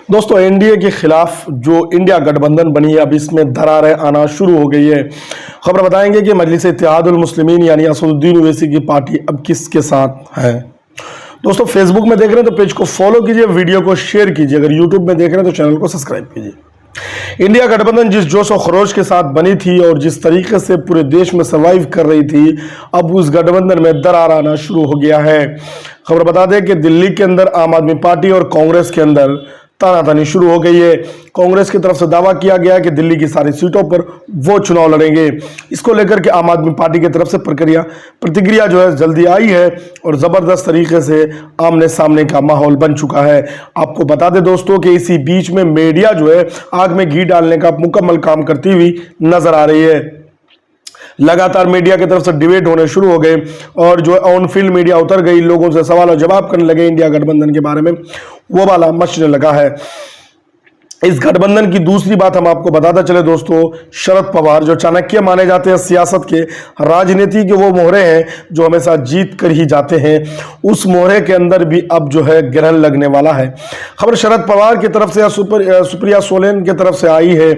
दोस्तों, एनडीए के खिलाफ जो इंडिया गठबंधन बनी है, अब इसमें दरारें आना शुरू हो गई है। खबर बताएंगे कि मजलिस इत्तेहादुल मुस्लिमीन यानी असदुद्दीन ओवैसी की पार्टी अब किसके साथ है। दोस्तों, फेसबुक में देख रहे हैं तो पेज को फॉलो कीजिए, वीडियो को शेयर कीजिए। अगर यूट्यूब में देख रहे हैं तो चैनल को सब्सक्राइब कीजिए। इंडिया गठबंधन जिस जोश और खरोश के साथ बनी थी और जिस तरीके से पूरे देश में सर्वाइव कर रही थी, अब उस गठबंधन में दरार आना शुरू हो गया है। खबर बता दें कि दिल्ली के अंदर आम आदमी पार्टी और कांग्रेस के अंदर तानातानी शुरू हो गई है। कांग्रेस की तरफ से दावा किया गया कि दिल्ली की सारी सीटों पर वो चुनाव लड़ेंगे। इसको लेकर के आम आदमी पार्टी की तरफ से प्रतिक्रिया जो है जल्दी आई है और जबरदस्त तरीके से आमने सामने का माहौल बन चुका है। आपको बता दें दोस्तों कि इसी बीच में मीडिया जो है आग में घी डालने का मुकम्मल काम करती हुई नजर आ रही है। लगातार मीडिया की तरफ से डिबेट होने शुरू हो गए और जो ऑन फील्ड मीडिया उतर गई, लोगों से सवाल और जवाब करने लगे इंडिया गठबंधन के बारे में, वो वाला मचने लगा है। इस गठबंधन की दूसरी बात हम आपको बताते चले दोस्तों, शरद पवार जो चाणक्य माने जाते हैं सियासत के, राजनीति के वो मोहरे हैं जो हमेशा जीत कर ही जाते हैं, उस मोहरे के अंदर भी अब जो है ग्रहण लगने वाला है। खबर शरद पवार की तरफ से या सुप्रिया सोलेन की तरफ से आई है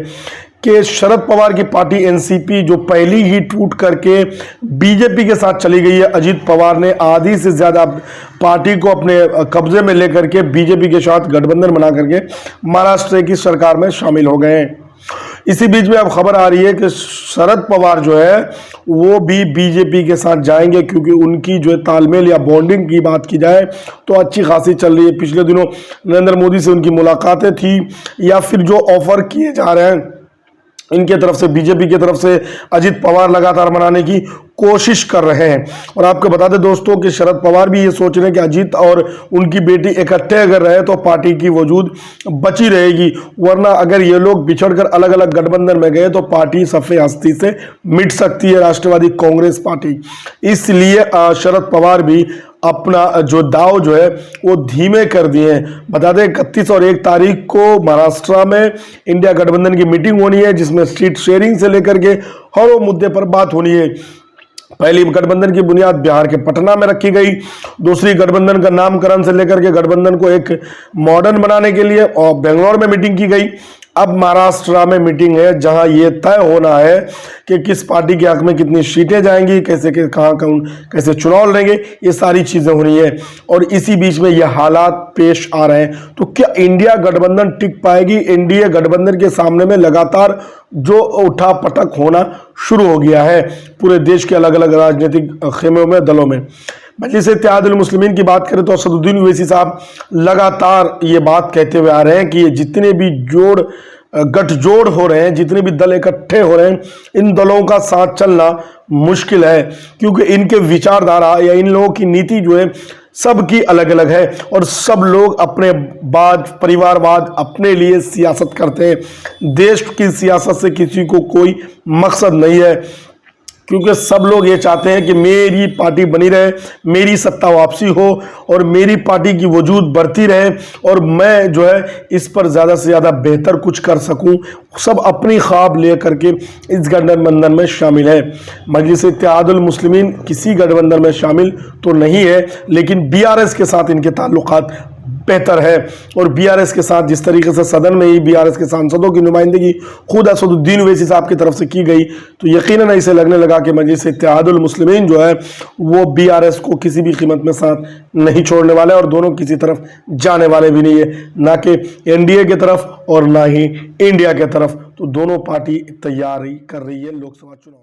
कि शरद पवार की पार्टी एनसीपी जो पहली ही टूट करके बीजेपी के साथ चली गई है, अजीत पवार ने आधी से ज्यादा पार्टी को अपने कब्जे में लेकर के बीजेपी के साथ गठबंधन बना करके महाराष्ट्र की सरकार में शामिल हो गए हैं। इसी बीच में अब खबर आ रही है कि शरद पवार जो है वो भी बीजेपी के साथ जाएंगे, क्योंकि उनकी जो है तालमेल या बॉन्डिंग की बात की जाए तो अच्छी खासी चल रही है। पिछले दिनों नरेंद्र मोदी से उनकी मुलाकातें थी, या फिर जो ऑफर किए जा रहे हैं इनके तरफ से, बीजेपी की तरफ से, अजीत पवार लगातार मनाने की कोशिश कर रहे हैं। और आपको बता दें दोस्तों कि शरद पवार भी ये सोच रहे हैं कि अजीत और उनकी बेटी इकट्ठे अगर रहे तो पार्टी की वजूद बची रहेगी, वरना अगर ये लोग बिछड़कर अलग अलग गठबंधन में गए तो पार्टी सफ़ेद हस्ती से मिट सकती है, राष्ट्रवादी कांग्रेस पार्टी। इसलिए शरद पवार भी अपना जो दाव जो है वो धीमे कर दिए हैं। बता दें 31 और 1 तारीख को महाराष्ट्र में इंडिया गठबंधन की मीटिंग होनी है, जिसमें सीट शेयरिंग से लेकर के हर मुद्दे पर बात होनी है। पहली गठबंधन की बुनियाद बिहार के पटना में रखी गई, दूसरी गठबंधन का नामकरण से लेकर के गठबंधन को एक मॉडर्न बनाने के लिए और बेंगलोर में मीटिंग की गई। अब महाराष्ट्र में मीटिंग है जहां ये तय होना है कि किस पार्टी के हक में कितनी सीटें जाएंगी, कैसे चुनाव लड़ेंगे, ये सारी चीजें होनी है। और इसी बीच में ये हालात पेश आ रहे हैं, तो क्या इंडिया गठबंधन टिक पाएगी? एनडीए गठबंधन के सामने में लगातार जो उठा पटक होना शुरू हो गया है पूरे देश के अलग अलग राजनीतिक खेमों में, दलों में। मजलिस इत्तेहादुल मुस्लिमीन की बात करें तो असदुद्दीन ओवैसी साहब लगातार ये बात कहते हुए आ रहे हैं कि ये जितने भी गठजोड़ हो रहे हैं, जितने भी दल इकट्ठे हो रहे हैं, इन दलों का साथ चलना मुश्किल है, क्योंकि इनके विचारधारा या इन लोगों की नीति जो है सबकी अलग अलग है और सब लोग अपने परिवारवाद अपने लिए सियासत करते हैं। देश की सियासत से किसी को कोई मकसद नहीं है, क्योंकि सब लोग ये चाहते हैं कि मेरी पार्टी बनी रहे, मेरी सत्ता वापसी हो और मेरी पार्टी की वजूद बढ़ती रहे और मैं जो है इस पर ज़्यादा से ज़्यादा बेहतर कुछ कर सकूं। सब अपनी ख्वाब ले करके इस गठबंधन में शामिल है। मजलिस इत्तेहादुल मुस्लिमीन किसी गठबंधन में शामिल तो नहीं है, लेकिन बीआरएस के साथ इनके ताल्लुकात बेहतर है। और बीआरएस के साथ जिस तरीके से सदन में ही बीआरएस के सांसदों की नुमाइंदगी खुद असदुद्दीन ओवैसी साहब की तरफ से की गई, तो यकीनन ऐसे लगने लगा कि मजलिस इत्तेहादुल मुस्लिमीन जो है वो बीआरएस को किसी भी कीमत में साथ नहीं छोड़ने वाले और दोनों किसी तरफ जाने वाले भी नहीं है, ना कि एनडीए की तरफ और ना ही इंडिया की तरफ। तो दोनों पार्टी तैयारी कर रही है लोकसभा चुनाव।